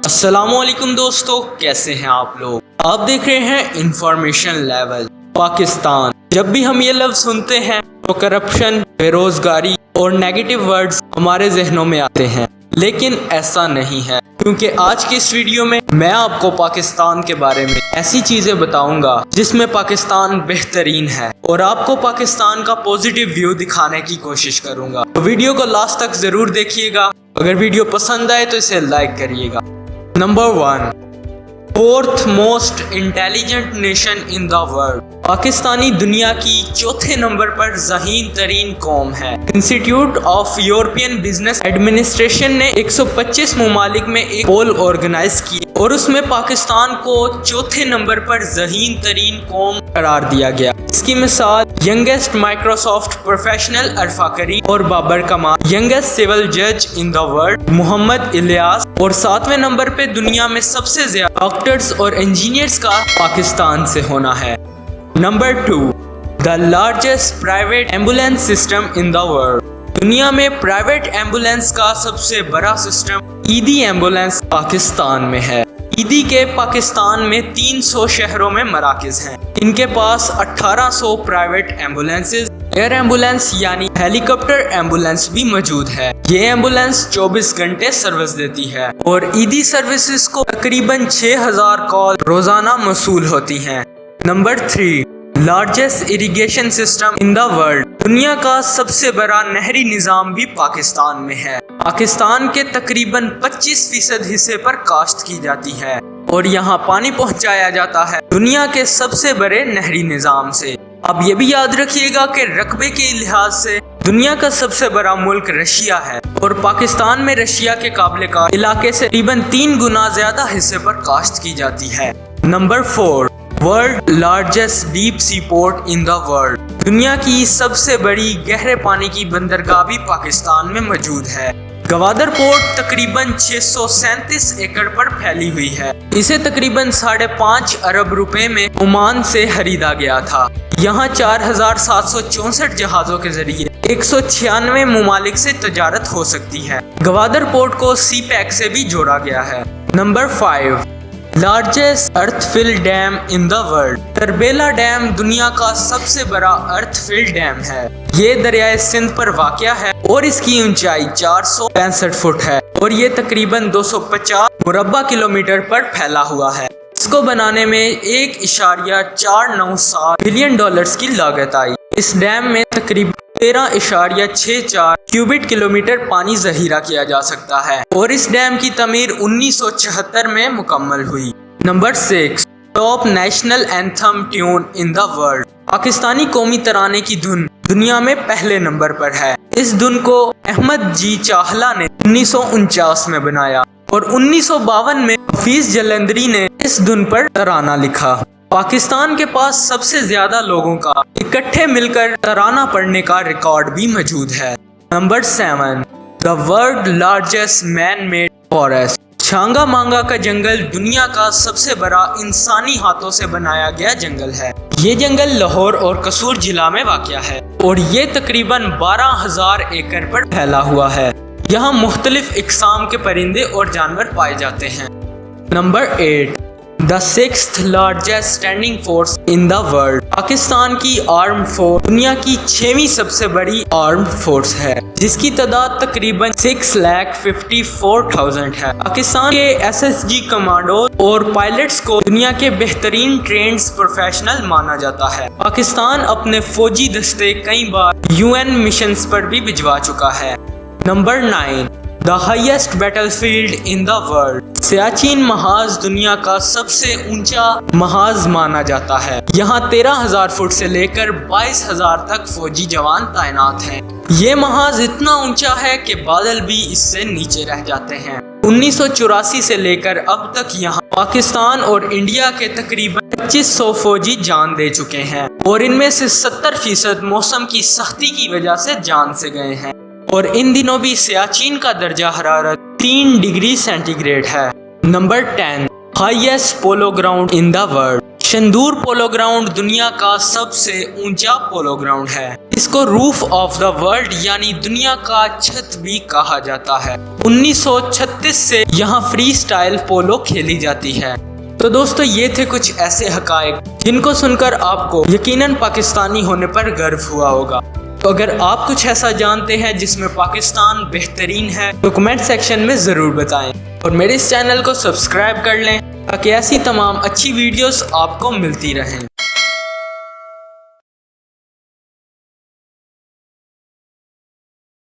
السلام علیکم دوستو، کیسے ہیں آپ لوگ؟ آپ دیکھ رہے ہیں انفارمیشن لیول پاکستان۔ جب بھی ہم یہ لفظ سنتے ہیں تو کرپشن، بے روزگاری اور نیگیٹو ورڈز ہمارے ذہنوں میں آتے ہیں، لیکن ایسا نہیں ہے، کیونکہ آج کی اس ویڈیو میں میں آپ کو پاکستان کے بارے میں ایسی چیزیں بتاؤں گا جس میں پاکستان بہترین ہے، اور آپ کو پاکستان کا پازیٹیو ویو دکھانے کی کوشش کروں گا۔ تو ویڈیو کو لاسٹ تک ضرور دیکھیے گا۔ اگر ویڈیو پسند آئے تو اسے لائک کریے گا۔ Number 1، fourth most intelligent nation in the world. Pakistani دنیا کی چوتھے نمبر پر ذہین ترین قوم ہے۔ Institute of European business administration نے 125 ممالک میں ایک پول آرگنائز کی اور اس میں پاکستان کو چوتھے نمبر پر ذہین ترین قوم قرار دیا گیا۔ اس کی مثال ینگسٹ مائکروسافٹ پروفیشنل عرفہ کریم اور بابر کمال، ینگسٹ سول جج ان دا ورلڈ محمد الیاس، اور 7ویں نمبر پہ دنیا میں سب سے زیادہ ڈاکٹرز اور انجینئرز کا پاکستان سے ہونا ہے۔ Number 2، the largest private ambulance system in the world. دنیا میں پرائیویٹ ایمبولینس کا سب سے بڑا سسٹم ایدی ایمبولینس پاکستان میں ہے۔ ایدی کے پاکستان میں 300 شہروں میں مراکز ہیں۔ ان کے پاس 1800 پرائیویٹ ایمبولینسز، ایئر ایمبولینس یعنی ہیلی کاپٹر ایمبولینس بھی موجود ہے۔ یہ ایمبولینس 24 گھنٹے سروس دیتی ہے، اور ایدی سروسز کو تقریباً 6000 کال روزانہ موصول ہوتی ہیں۔ Number 3، largest irrigation system in the world. دنیا کا سب سے بڑا نہری نظام بھی پاکستان میں ہے۔ پاکستان کے تقریباً 25% حصے پر کاشت کی جاتی ہے، اور یہاں پانی پہنچایا جاتا ہے دنیا کے سب سے بڑے نہری نظام سے۔ اب یہ بھی یاد رکھیے گا کہ رقبے کے لحاظ سے دنیا کا سب سے بڑا ملک رشیا ہے، اور پاکستان میں رشیا کے قابل کاشت علاقے سے تقریباً 3 گنا زیادہ حصے پر کاشت کی جاتی ہے۔ Number 4، world largest deep sea port in the world. دنیا کی سب سے بڑی گہرے پانی کی بندرگاہ بھی پاکستان میں موجود ہے۔ گوادر پورٹ تقریباً 637 ایکڑ پر پھیلی ہوئی ہے۔ اسے تقریباً 5.5 ارب روپے میں عمان سے خریدا گیا تھا۔ یہاں 4764 جہازوں کے ذریعے 196 ممالک سے تجارت ہو سکتی ہے۔ گوادر پورٹ کو سی پیک سے بھی جوڑا گیا ہے۔ Number 5، largest earth fill dam in the world. Tarbela dam دنیا کا سب سے بڑا ارتھ فل ڈیم ہے۔ یہ دریائے سندھ پر واقع ہے، اور اس کی اونچائی 465 فٹ ہے، اور یہ تقریباً 250 مربع کلومیٹر پر پھیلا ہوا ہے۔ اس کو بنانے میں 1.497 بلین ڈالرز کی لاگت آئی۔ اس ڈیم میں تقریباً 13.64 کیوبٹ کلومیٹر پانی ذخیرہ کیا جا سکتا ہے، اور اس ڈیم کی تعمیر 1976 میں مکمل ہوئی۔ Number 6، top national anthem tune in the world. Pakistani قومی ترانے کی دھن دنیا میں پہلے نمبر پر ہے۔ اس دھن کو احمد جی چاہلا نے 1949 میں بنایا، اور 1952 میں حفیظ جلندری نے اس دھن پر ترانہ لکھا۔ پاکستان کے پاس سب سے زیادہ لوگوں کا اکٹھے مل کر ترانہ پڑھنے کا ریکارڈ بھی موجود ہے۔ Number 7، the world largest man made forest. Changa مانگا کا جنگل دنیا کا سب سے بڑا انسانی ہاتھوں سے بنایا گیا جنگل ہے۔ یہ جنگل لاہور اور قصور ضلع میں واقع ہے، اور یہ تقریباً 12000 ایکڑ پر پھیلا ہوا ہے۔ یہاں مختلف اقسام کے پرندے اور جانور پائے جاتے ہیں۔ Number 8، the 6th largest standing force in the world. Pakistan کی آرم فورس دنیا کی 6ویں سب سے بڑی آرم فورس ہے، جس کی تعداد تقریباً 6,54,000 ہے۔ پاکستان کے SSG کمانڈو اور پائلٹس کو دنیا کے بہترین ٹرینڈز پروفیشنل مانا جاتا ہے۔ پاکستان اپنے فوجی دستے کئی بار UN مشنز پر بھی بھجوا چکا ہے۔ Number 9، the highest battle field in the world. Siachen محاذ دنیا کا سب سے اونچا محاذ مانا جاتا ہے۔ یہاں 13000 فٹ سے لے کر 22000 تک فوجی جوان تعینات ہیں۔ یہ محاذ اتنا اونچا ہے کہ بادل بھی اس سے نیچے رہ جاتے ہیں۔ 1984 سے لے کر اب تک یہاں پاکستان اور انڈیا کے تقریباً 2500 فوجی جان دے چکے ہیں، اور ان میں سے 70% موسم کی سختی کی وجہ سے جان سے گئے ہیں، اور ان دنوں بھی سیاچین کا درجہ حرارت 3 ڈگری سینٹی گریڈ ہے۔ Number 10، highest polo ground in the world. Shandur polo ground دنیا کا سب سے اونچا پولو گراؤنڈ ہے۔ اس کو روف آف دا ورلڈ یعنی دنیا کا چھت بھی کہا جاتا ہے۔ 1936 سے یہاں فری سٹائل پولو کھیلی جاتی ہے۔ تو دوستو یہ تھے کچھ ایسے حقائق جن کو سن کر آپ کو یقیناً پاکستانی ہونے پر گرو ہوا ہوگا۔ تو اگر آپ کچھ ایسا جانتے ہیں جس میں پاکستان بہترین ہے تو کمنٹ سیکشن میں ضرور بتائیں، اور میرے اس چینل کو سبسکرائب کر لیں تاکہ ایسی تمام اچھی ویڈیوز آپ کو ملتی رہیں۔